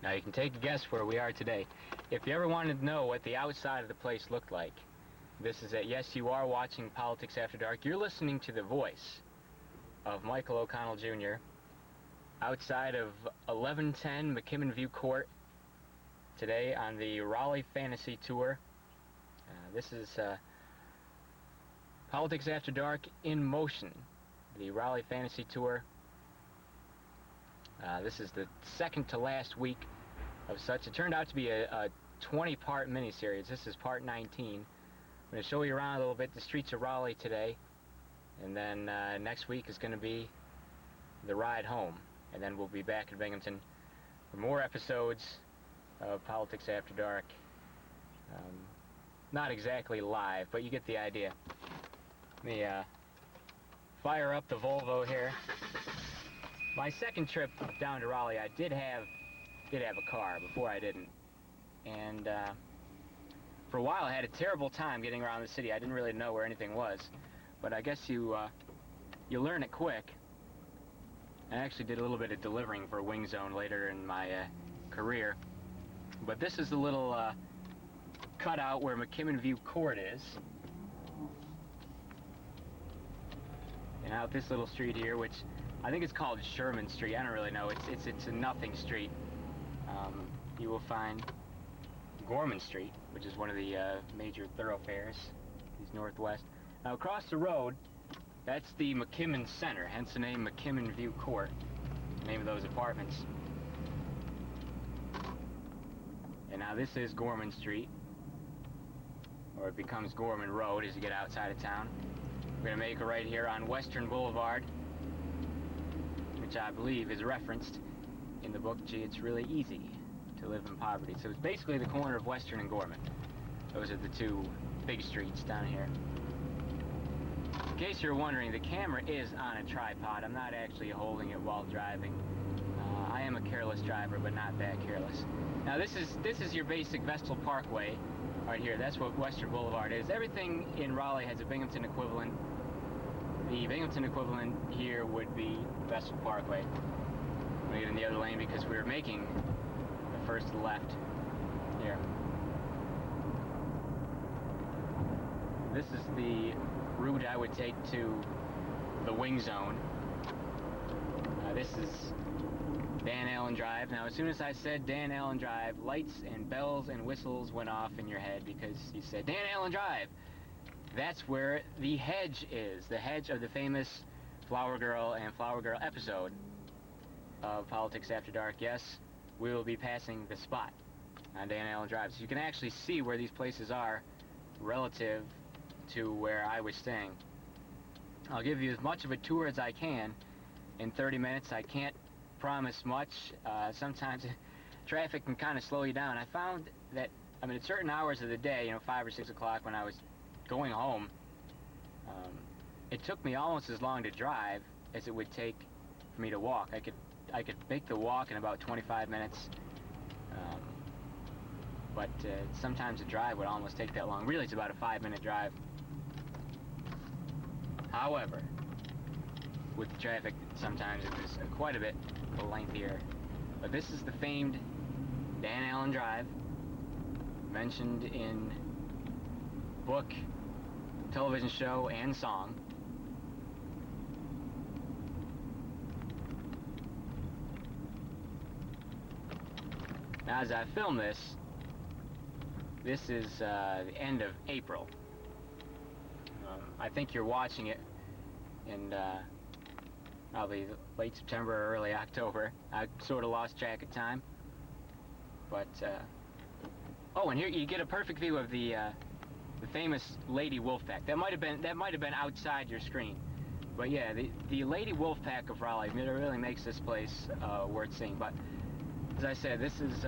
Now you can take a guess where we are today. If you ever wanted to know what the outside of the place looked like, this is it. Yes, you are watching Politics After Dark. You're listening to the voice of Michael O'Connell Jr. outside of 1110 McKimmon View Court today on the Raleigh Fantasy Tour. This is Politics After Dark in motion, the Raleigh Fantasy Tour. This is the second to last week of such. It turned out to be a 20-part miniseries. This is part 19. I'm going to show you around a little bit the streets of Raleigh today, and then next week is going to be the ride home, and then we'll be back in Binghamton for more episodes of Politics After Dark. Not exactly live, but you get the idea. Let me fire up the Volvo here. My second trip down to Raleigh, I did have a car. Before I didn't, and for a while I had a terrible time getting around the city. I didn't really know where anything was, but I guess you learn it quick. I actually did a little bit of delivering for Wing Zone later in my career, but this is the little cutout where McKimmon View Court is, and out this little street here, which I think it's called Sherman Street. I don't really know. It's a nothing street. You will find Gorman Street, which is one of the major thoroughfares, these northwest. Now across the road, that's the McKimmon Center, hence the name McKimmon View Court, the name of those apartments. And now this is Gorman Street, or it becomes Gorman Road as you get outside of town. We're going to make a right here on Western Boulevard, which I believe is referenced in the book, Gee, It's Really Easy to Live in Poverty. So it's basically the corner of Western and Gorman. Those are the two big streets down here. In case you're wondering, the camera is on a tripod. I'm not actually holding it while driving. I am a careless driver, but not that careless. Now this is your basic Vestal Parkway right here. That's what Western Boulevard is. Everything in Raleigh has a Binghamton equivalent. The Binghamton equivalent here would be Vestal Parkway. I'm going to get in the other lane because we were making the first left here. This is the route I would take to the Wing Zone. This is Dan Allen Drive. Now, as soon as I said Dan Allen Drive, lights and bells and whistles went off in your head because you said Dan Allen Drive. That's where the hedge is. The hedge of the famous Flower Girl and Flower Girl episode of Politics After Dark. Yes, we will be passing the spot on Dan Allen Drive. So you can actually see where these places are relative to where I was staying. I'll give you as much of a tour as I can in 30 minutes. I can't promise much. Sometimes traffic can kind of slow you down. I found that, I mean, at certain hours of the day, you know, 5 or 6 o'clock when I was going home, it took me almost as long to drive as it would take for me to walk. I could make the walk in about 25 minutes, but sometimes the drive would almost take that long. Really, it's about a 5-minute drive. However, with the traffic, sometimes it was quite a bit lengthier. But this is the famed Dan Allen Drive, mentioned in book, television show, and song. Now, as I film this is the end of April. I think you're watching it in probably late September or early October. I sort of lost track of time. But, oh, and here you get a perfect view of the famous Lady Wolfpack. That might have been outside your screen. But yeah, the Lady Wolfpack of Raleigh really makes this place worth seeing. But as I said, this is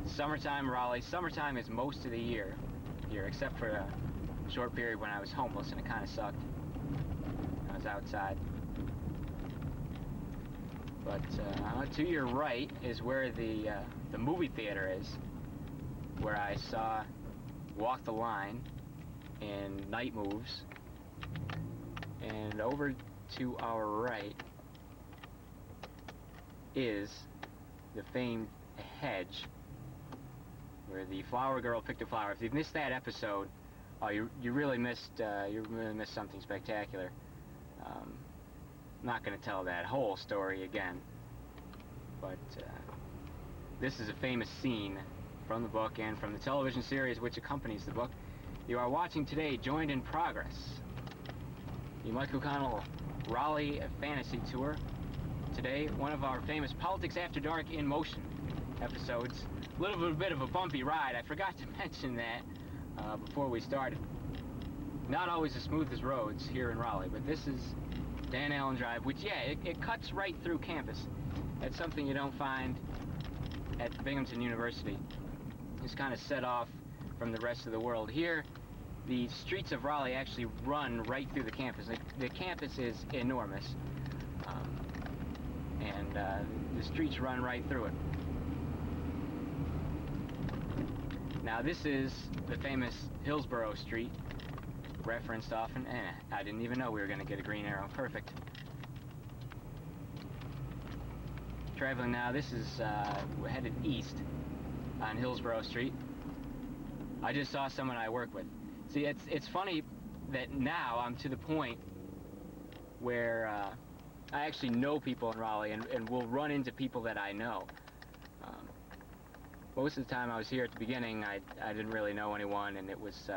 summertime Raleigh. Summertime is most of the year here, except for a short period when I was homeless and it kind of sucked. I was outside. But to your right is where the movie theater is, where I saw Walk the Line and Night Moves. And over to our right is the famed a hedge where the flower girl picked a flower. If you've missed that episode, oh, you really missed something spectacular. I'm not going to tell that whole story again, but this is a famous scene from the book and from the television series which accompanies the book. You are watching today, Joined in Progress, the Mike O'Connell Raleigh Fantasy Tour. Today, one of our famous Politics After Dark in Motion episodes. A little bit of a bumpy ride. I forgot to mention that before we started. Not always as smooth as roads here in Raleigh, but this is Dan Allen Drive, which, yeah, it cuts right through campus. That's something you don't find at Binghamton University. It's kind of set off from the rest of the world. Here, the streets of Raleigh actually run right through the campus. The campus is enormous, and the streets run right through it. Now, this is the famous Hillsborough Street, referenced often. I didn't even know we were going to get a green arrow. Perfect. Traveling now, this is we're headed east on Hillsborough Street. I just saw someone I work with. See, it's funny that now I'm to the point where I actually know people in Raleigh and will run into people that I know. Most of the time I was here at the beginning, I didn't really know anyone, and it was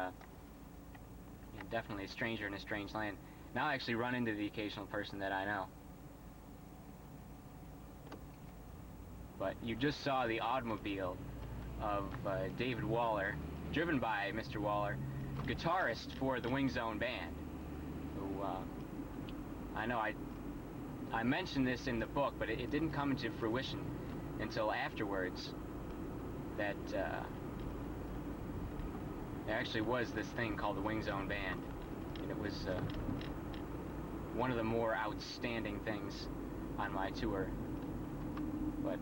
definitely a stranger in a strange land. Now I actually run into the occasional person that I know. But you just saw the automobile of David Waller, driven by Mr. Waller, guitarist for the Wing Zone band, who I know I mentioned this in the book, but it didn't come into fruition until afterwards, that there actually was this thing called the Wing Zone band, and it was one of the more outstanding things on my tour. But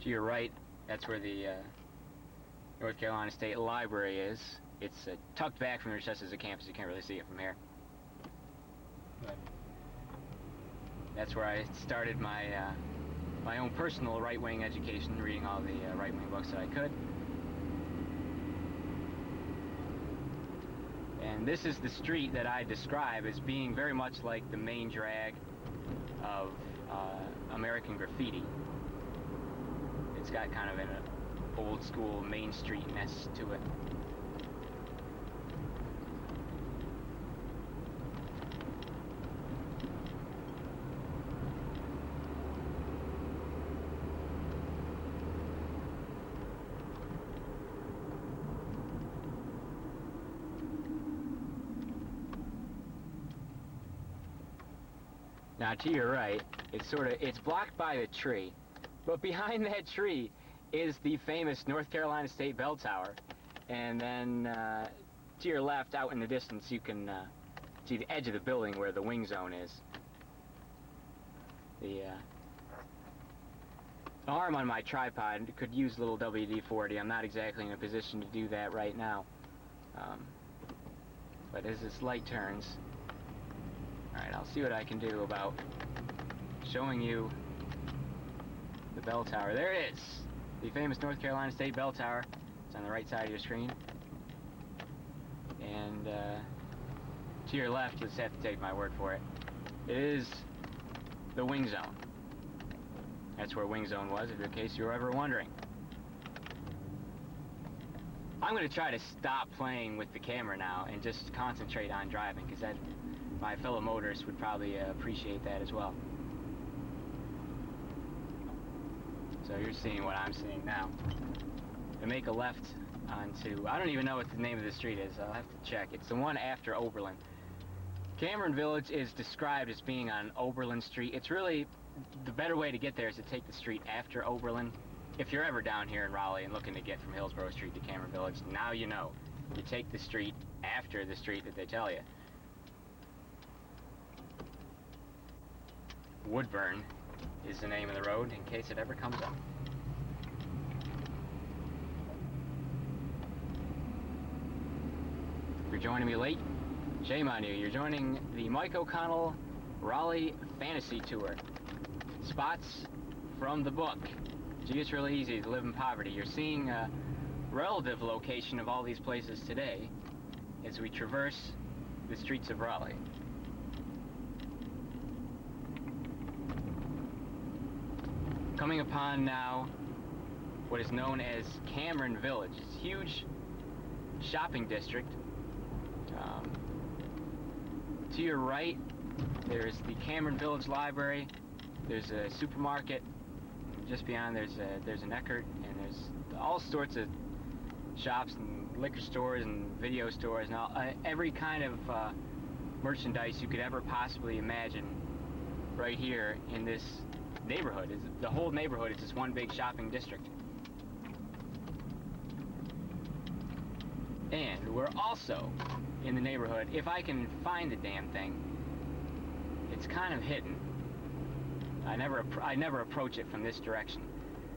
to your right, that's where the North Carolina State Library is. It's tucked back from the recesses of campus. You can't really see it from here. But that's where I started my my own personal right-wing education, reading all the right-wing books that I could. And this is the street that I describe as being very much like the main drag of American graffiti. It's got kind of an old-school Main Street-ness to it. Now, to your right, it's blocked by a tree, but behind that tree is the famous North Carolina State Bell Tower, and then to your left, out in the distance, you can see the edge of the building where the Wing Zone is. The arm on my tripod could use a little WD-40. I'm not exactly in a position to do that right now, but as this light turns, alright, I'll see what I can do about showing you the bell tower. There it is! The famous North Carolina State Bell Tower. It's on the right side of your screen. And to your left, you'll just have to take my word for it. It is the Wing Zone. That's where Wing Zone was, in case you were ever wondering. I'm going to try to stop playing with the camera now and just concentrate on driving, because my fellow motorists would probably appreciate that as well. So you're seeing what I'm seeing now. To make a left onto, I don't even know what the name of the street is. I'll have to check. It's the one after Oberlin. Cameron Village is described as being on Oberlin Street. It's really, the better way to get there is to take the street after Oberlin. If you're ever down here in Raleigh and looking to get from Hillsborough Street to Cameron Village, now you know. You take the street after the street that they tell you. Woodburn is the name of the road, in case it ever comes up. If you're joining me late, shame on you. You're joining the Mike O'Connell Raleigh Fantasy Tour. spots from the book. Gee, it's really easy to live in poverty. You're seeing a relative location of all these places today as we traverse the streets of Raleigh. Coming upon now what is known as Cameron Village. It's a huge shopping district. To your right, there's the Cameron Village Library. There's a supermarket. Just beyond, there's an Eckert, and there's all sorts of shops and liquor stores and video stores and all, every kind of merchandise you could ever possibly imagine right here in this neighborhood. The whole neighborhood is just one big shopping district. And we're also in the neighborhood, if I can find the damn thing. It's kind of hidden. I never approach it from this direction,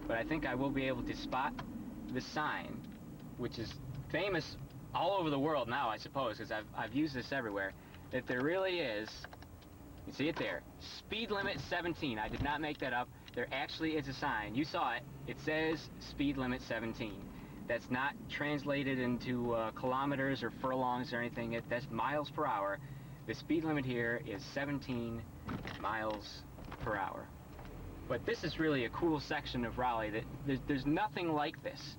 but I think I will be able to spot the sign, which is famous all over the world now, I suppose, because I've used this everywhere, that there really is, you see it there, speed limit 17. I did not make that up. There actually is a sign. You saw it. It says speed limit 17. That's not translated into kilometers or furlongs or anything. That's miles per hour. The speed limit here is 17 miles per hour. But this is really a cool section of Raleigh that there's nothing like this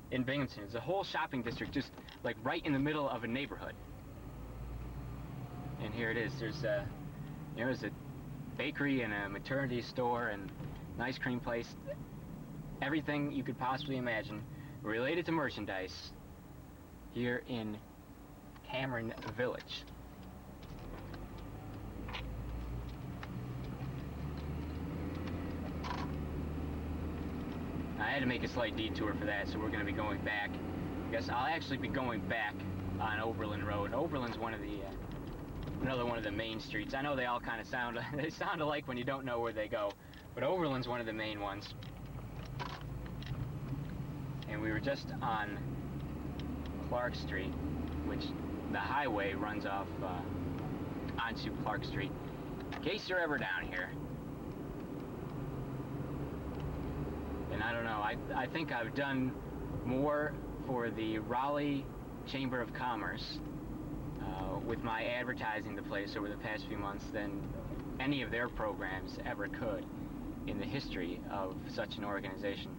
in Binghamton. It's a whole shopping district just like right in the middle of a neighborhood. And here it is. There's a bakery and a maternity store and an ice cream place. Everything you could possibly imagine related to merchandise here in Cameron Village. I had to make a slight detour for that, so we're going to be going back. I guess I'll actually be going back on Oberlin Road. Oberlin's one of the another one of the main streets. I know they all kind of sound alike when you don't know where they go, but Oberlin's one of the main ones. And we were just on Clark Street, which the highway runs off onto Clark Street. In case you're ever down here. And I don't know, I think I've done more for the Raleigh Chamber of Commerce with my advertising the place over the past few months than any of their programs ever could in the history of such an organization.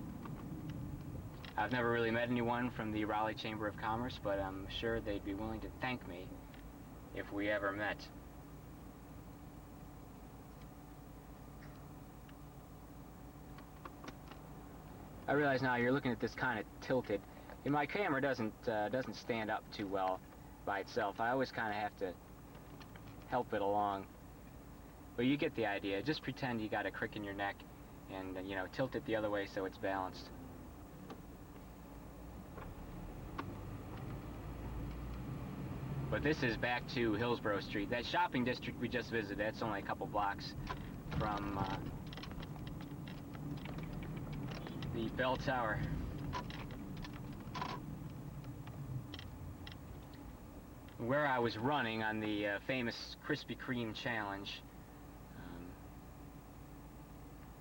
I've never really met anyone from the Raleigh Chamber of Commerce, but I'm sure they'd be willing to thank me if we ever met. I realize now you're looking at this kind of tilted. And my camera doesn't stand up too well by itself. I always kind of have to help it along. But you get the idea. Just pretend you got a crick in your neck and, tilt it the other way so it's balanced. But this is back to Hillsborough Street. That shopping district we just visited, that's only a couple blocks from the bell tower. Where I was running on the famous Krispy Kreme challenge.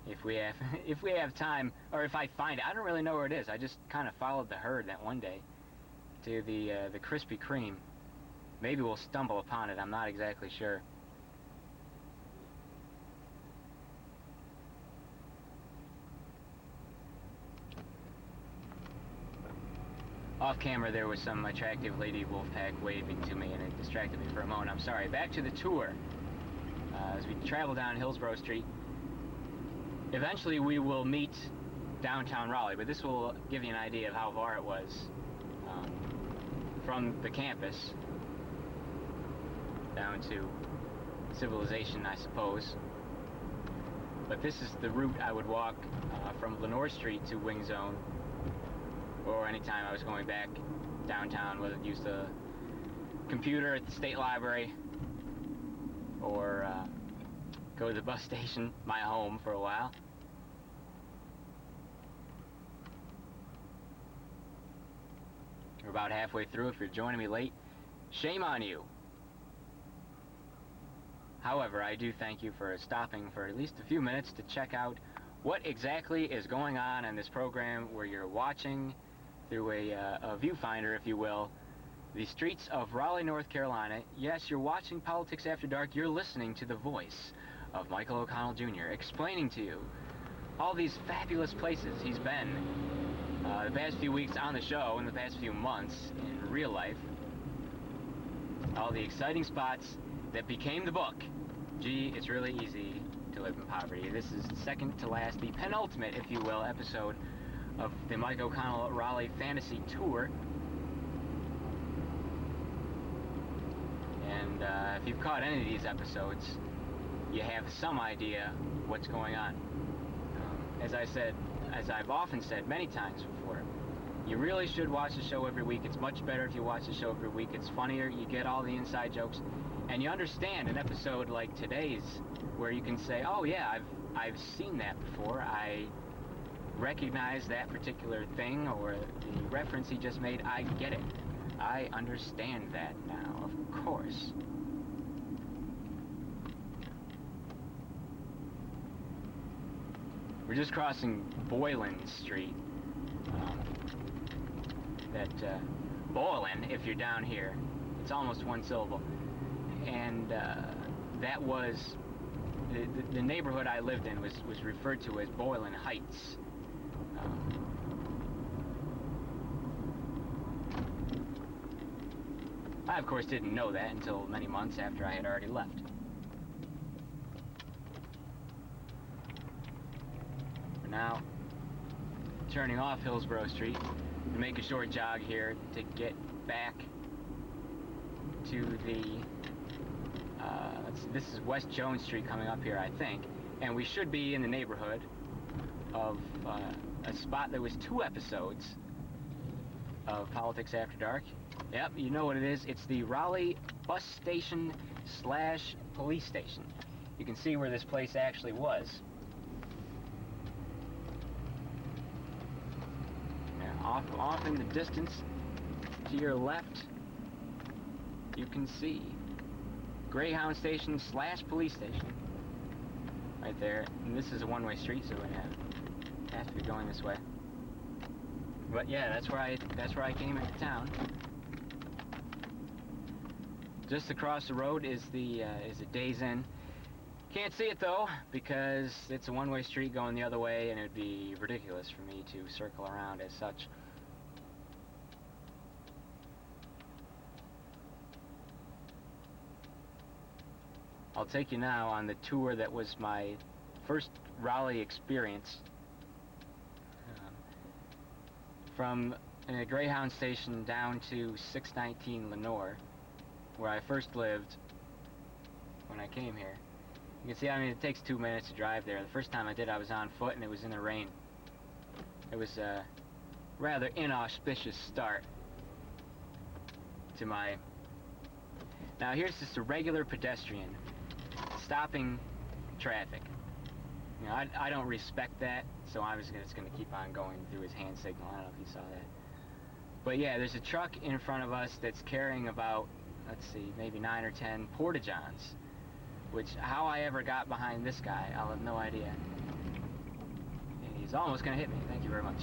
If we have time, or if I find it, I don't really know where it is. I just kind of followed the herd that one day to the Krispy Kreme. Maybe we'll stumble upon it. I'm not exactly sure. Off camera, there was some attractive lady wolf pack waving to me, and it distracted me for a moment. I'm sorry. Back to the tour. As we travel down Hillsborough Street, eventually we will meet downtown Raleigh, but this will give you an idea of how far it was from the campus down to civilization, I suppose. But this is the route I would walk from Lenore Street to Wing Zone, or anytime I was going back downtown, whether it used a computer at the State Library or go to the bus station, my home, for a while. We're about halfway through. If you're joining me late, shame on you. However, I do thank you for stopping for at least a few minutes to check out what exactly is going on in this program where you're watching through a viewfinder, if you will, the streets of Raleigh, North Carolina. Yes, you're watching Politics After Dark. You're listening to the voice of Michael O'Connell Jr. explaining to you all these fabulous places he's been the past few weeks on the show and the past few months in real life. All the exciting spots that became the book. Gee, it's really easy to live in poverty. This is second to last, the penultimate, if you will, episode of the Mike O'Connell Raleigh Fantasy Tour. And if you've caught any of these episodes, you have some idea what's going on. As I've often said many times before, you really should watch the show every week. It's much better if you watch the show every week. It's funnier, you get all the inside jokes, and you understand an episode like today's where you can say, oh yeah, I've seen that before. I recognize that particular thing or the reference he just made. I get it. I understand that now, of course. We're just crossing Boylan Street. Boylan, if you're down here, it's almost one syllable. And that was, the neighborhood I lived in was referred to as Boylan Heights. I, of course, didn't know that until many months after I had already left. We're now turning off Hillsborough Street to make a short jog here to get back to the, this is West Jones Street coming up here, I think, and we should be in the neighborhood of a spot that was 2 episodes of Politics After Dark. Yep, you know what it is. It's the Raleigh bus station / police station. You can see where this place actually was. Now, off in the distance, to your left, you can see Greyhound Station / police station. Right there. And this is a one-way street, so we have to be going this way. But yeah, that's where I came into town. Just across the road is a Days Inn. Can't see it though, because it's a one-way street going the other way, and it would be ridiculous for me to circle around as such. I'll take you now on the tour that was my first Raleigh experience. From Greyhound Station down to 619 Lenore, where I first lived when I came here. You can see, I mean, it takes 2 minutes to drive there. The first time I did, I was on foot and it was in the rain. It was a rather inauspicious start to my... Now here's just a regular pedestrian stopping traffic. You know, I don't respect that, so I was just going to keep on going through his hand signal. I don't know if you saw that. But yeah, there's a truck in front of us that's carrying about, let's see, maybe 9 or 10 porta-johns. Which, how I ever got behind this guy, I'll have no idea. And he's almost going to hit me. Thank you very much.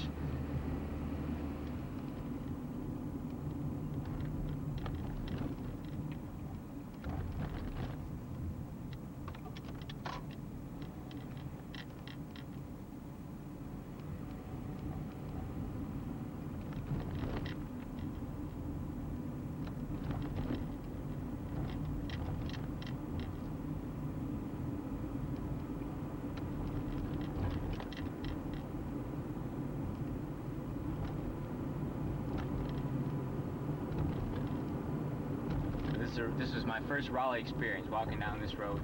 This was my first Raleigh experience, walking down this road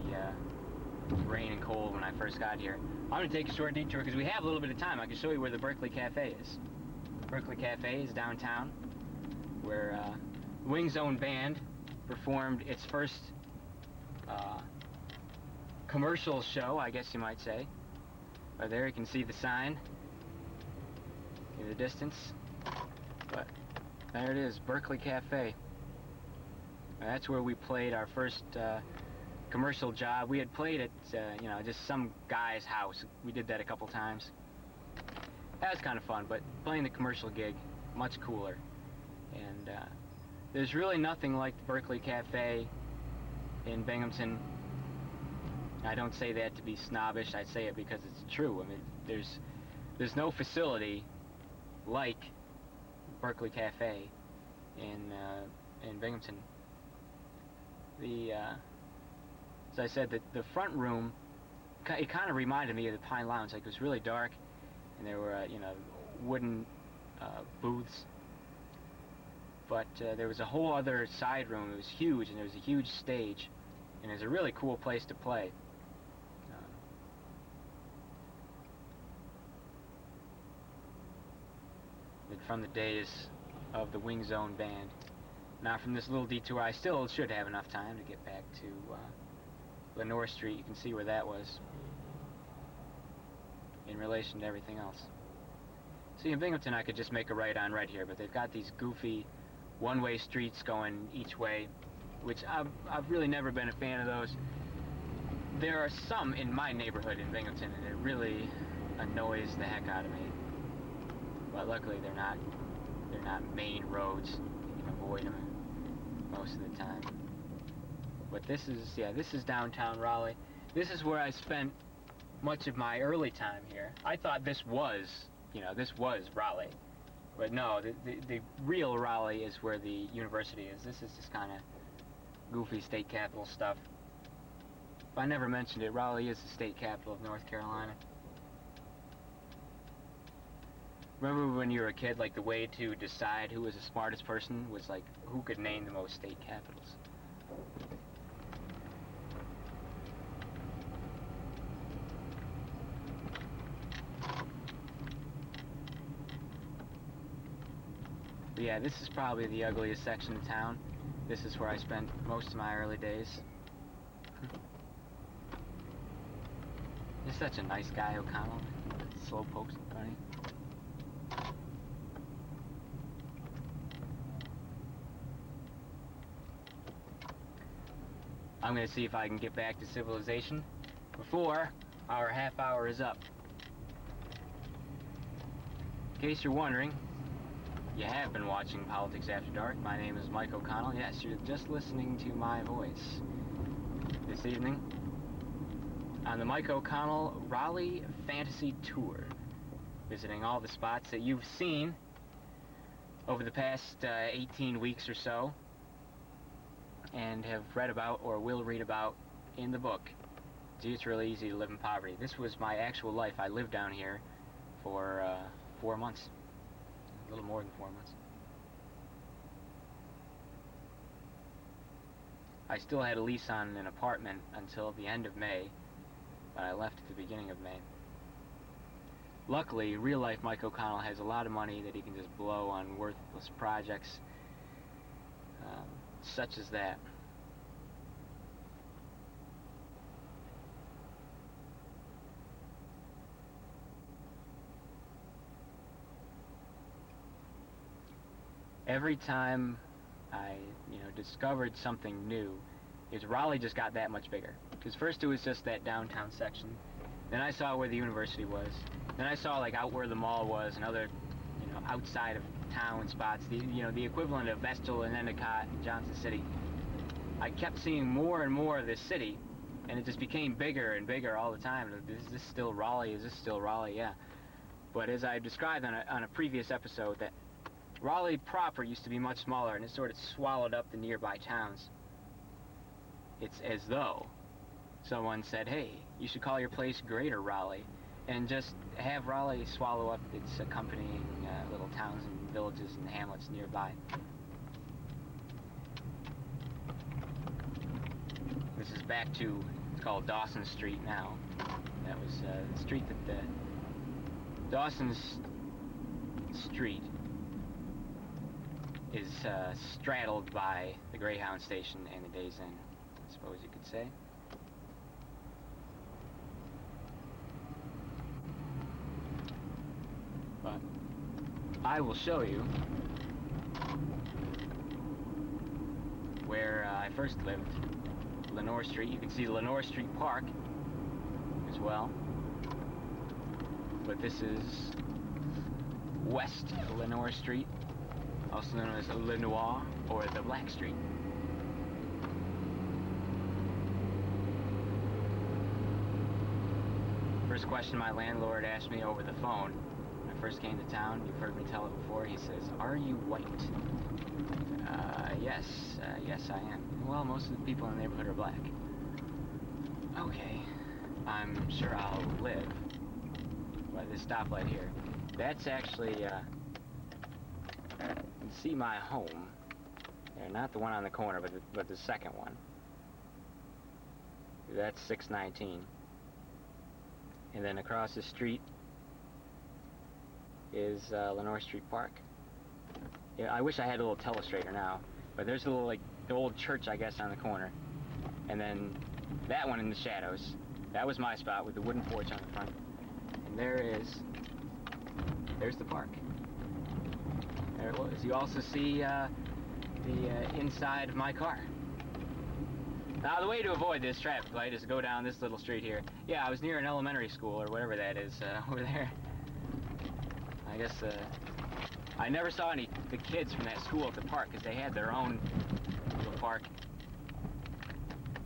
in the rain and cold when I first got here. I'm going to take a short detour because we have a little bit of time. I can show you where the Berkeley Cafe is. Berkeley Cafe is downtown, where Wing Zone Band performed its first commercial show, I guess you might say. Right there, you can see the sign in the distance. But there it is, Berkeley Cafe. That's where we played our first commercial job. We had played at, you know, just some guy's house. We did that a couple times. That was kind of fun, but playing the commercial gig, much cooler. And there's really nothing like the Berkeley Cafe in Binghamton. I don't say that to be snobbish. I say it because it's true. I mean, there's no facility like Berkeley Cafe in Binghamton. As I said, the front room, it kind of reminded me of the Pine Lounge. Like, it was really dark, and there were you know, wooden booths. But there was a whole other side room. It was huge, and there was a huge stage, and it was a really cool place to play. From the days of the Wing Zone band. Now, from this little detour, I still should have enough time to get back to Lenore Street. You can see where that was in relation to everything else. See, in Binghamton, I could just make a right on right here, but they've got these goofy one-way streets going each way, which I've really never been a fan of those. There are some in my neighborhood in Binghamton, and it really annoys the heck out of me. But luckily, they're not main roads. You can avoid them most of the time. But this is downtown Raleigh. This is where I spent much of my early time here. I thought this was, you know, this was Raleigh. But no, the real Raleigh is where the university is. This is just kind of goofy state capital stuff. If I never mentioned it, Raleigh is the state capital of North Carolina. Remember when you were a kid, like, the way to decide who was the smartest person was, like, who could name the most state capitals? But yeah, this is probably the ugliest section of town. This is where I spent most of my early days. He's such a nice guy, O'Connell. Slow pokes and funny. I'm going to see if I can get back to civilization before our half hour is up. In case you're wondering, you have been watching Politics After Dark. My name is Mike O'Connell. Yes, you're just listening to my voice this evening on the Mike O'Connell Raleigh Fantasy Tour, visiting all the spots that you've seen over the past 18 weeks or so, and have read about or will read about in the book. Gee, it's really easy to live in poverty. This was my actual life. I lived down here for 4 months. A little more than 4 months. I still had a lease on an apartment until the end of May, but I left at the beginning of May. Luckily, real life Mike O'Connell has a lot of money that he can just blow on worthless projects, such as that. Every time I, discovered something new, Raleigh just got that much bigger. Because first it was just that downtown section, then I saw where the university was, then I saw like out where the mall was and other, outside of town spots, the equivalent of Vestal and Endicott and Johnson City. I kept seeing more and more of this city, and it just became bigger and bigger all the time. Is this still Raleigh? Is this still Raleigh? Yeah. But as I described on a previous episode, that Raleigh proper used to be much smaller, and it sort of swallowed up the nearby towns. It's as though someone said, hey, you should call your place Greater Raleigh, and just have Raleigh swallow up its accompanying little towns and villages and hamlets nearby. This is back to, it's called Dawson Street now. That was the street that Dawson's Street is straddled by the Greyhound station and the Days Inn, I suppose you could say. But I will show you where I first lived Lenore Street. You can see Lenore Street Park as well. But this is West Lenore Street, also known as Lenoir or the Black Street. First question my landlord asked me over the phone when I first came to town, you've heard me tell it before, he says, "Are you white?" Yes I am. Well, most of the people in the neighborhood are black. Okay, I'm sure I'll live by this stoplight here. That's actually, you can see my home. There, not the one on the corner, but the second one. That's 619. And then across the street is Lenore Street Park. Yeah, I wish I had a little telestrator now, but there's a little, like, the old church, I guess, on the corner. And then that one in the shadows. That was my spot with the wooden porch on the front. And there's the park. There it was. You also see the inside of my car. Now, the way to avoid this traffic light is to go down this little street here. Yeah, I was near an elementary school, or whatever that is, over there. I guess, I never saw the kids from that school at the park, because they had their own little park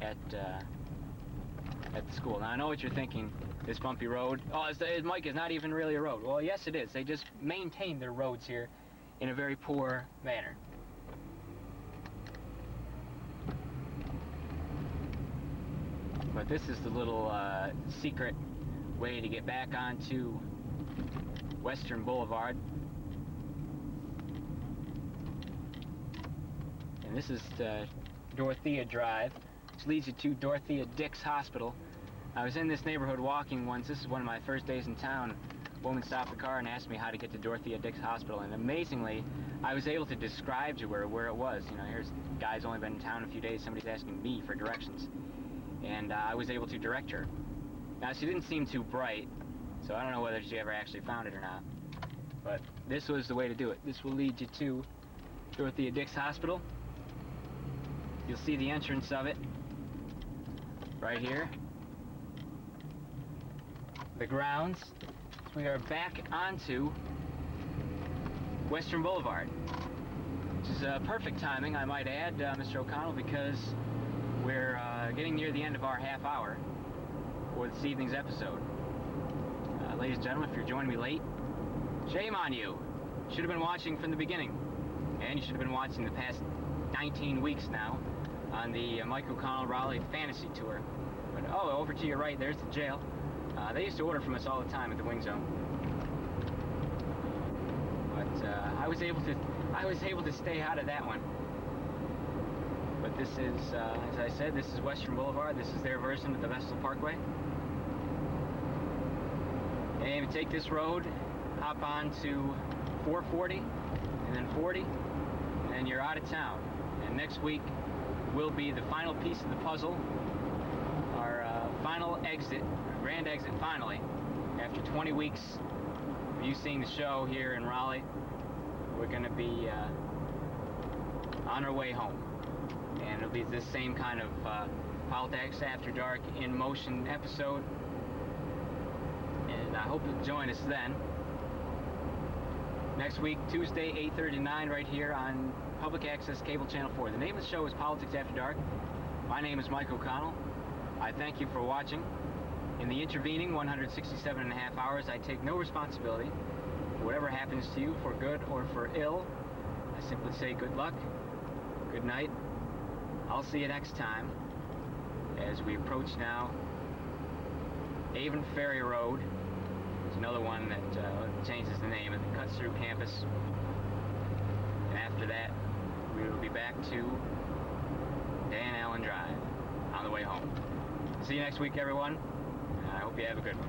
at the school. Now, I know what you're thinking, this bumpy road. Oh, Mike, is not even really a road. Well, yes, it is. They just maintain their roads here in a very poor manner. But this is the little secret way to get back onto Western Boulevard. And this is Dorothea Drive, which leads you to Dorothea Dix Hospital. I was in this neighborhood walking once. This is one of my first days in town. A woman stopped the car and asked me how to get to Dorothea Dix Hospital, and amazingly, I was able to describe to her where it was. You know, here's a guy's only been in town a few days, somebody's asking me for directions. And I was able to direct her. Now, she didn't seem too bright, so I don't know whether she ever actually found it or not. But this was the way to do it. This will lead you to Dorothea Dix Hospital. You'll see the entrance of it right here. The grounds. So we are back onto Western Boulevard, which is perfect timing, I might add, Mr. O'Connell, because we're getting near the end of our half hour for this evening's episode. Ladies and gentlemen, if you're joining me late, shame on you. You should have been watching from the beginning. And you should have been watching the past 19 weeks now on the Mike O'Connell Raleigh Fantasy Tour. But, oh, over to your right, there's the jail. They used to order from us all the time at the Wing Zone. But I was able to stay out of that one. But this is, as I said, this is Western Boulevard. This is their version of the Vestal Parkway. And you take this road, hop on to 440, and then 40, and then you're out of town. And next week will be the final piece of the puzzle, our final exit, grand exit finally, after 20 weeks of you seeing the show here in Raleigh. We're going to be on our way home. And it'll be this same kind of Politics After Dark in motion episode. And I hope you'll join us then. Next week, Tuesday, 8:30 to 9, right here on Public Access Cable Channel 4. The name of the show is Politics After Dark. My name is Mike O'Connell. I thank you for watching. In the intervening 167 and a half hours, I take no responsibility for whatever happens to you, for good or for ill. I simply say good luck, good night. I'll see you next time as we approach now Avon Ferry Road. There's another one that changes the name. It cuts through campus. And after that, we will be back to Dan Allen Drive on the way home. See you next week, everyone. I hope you have a good one.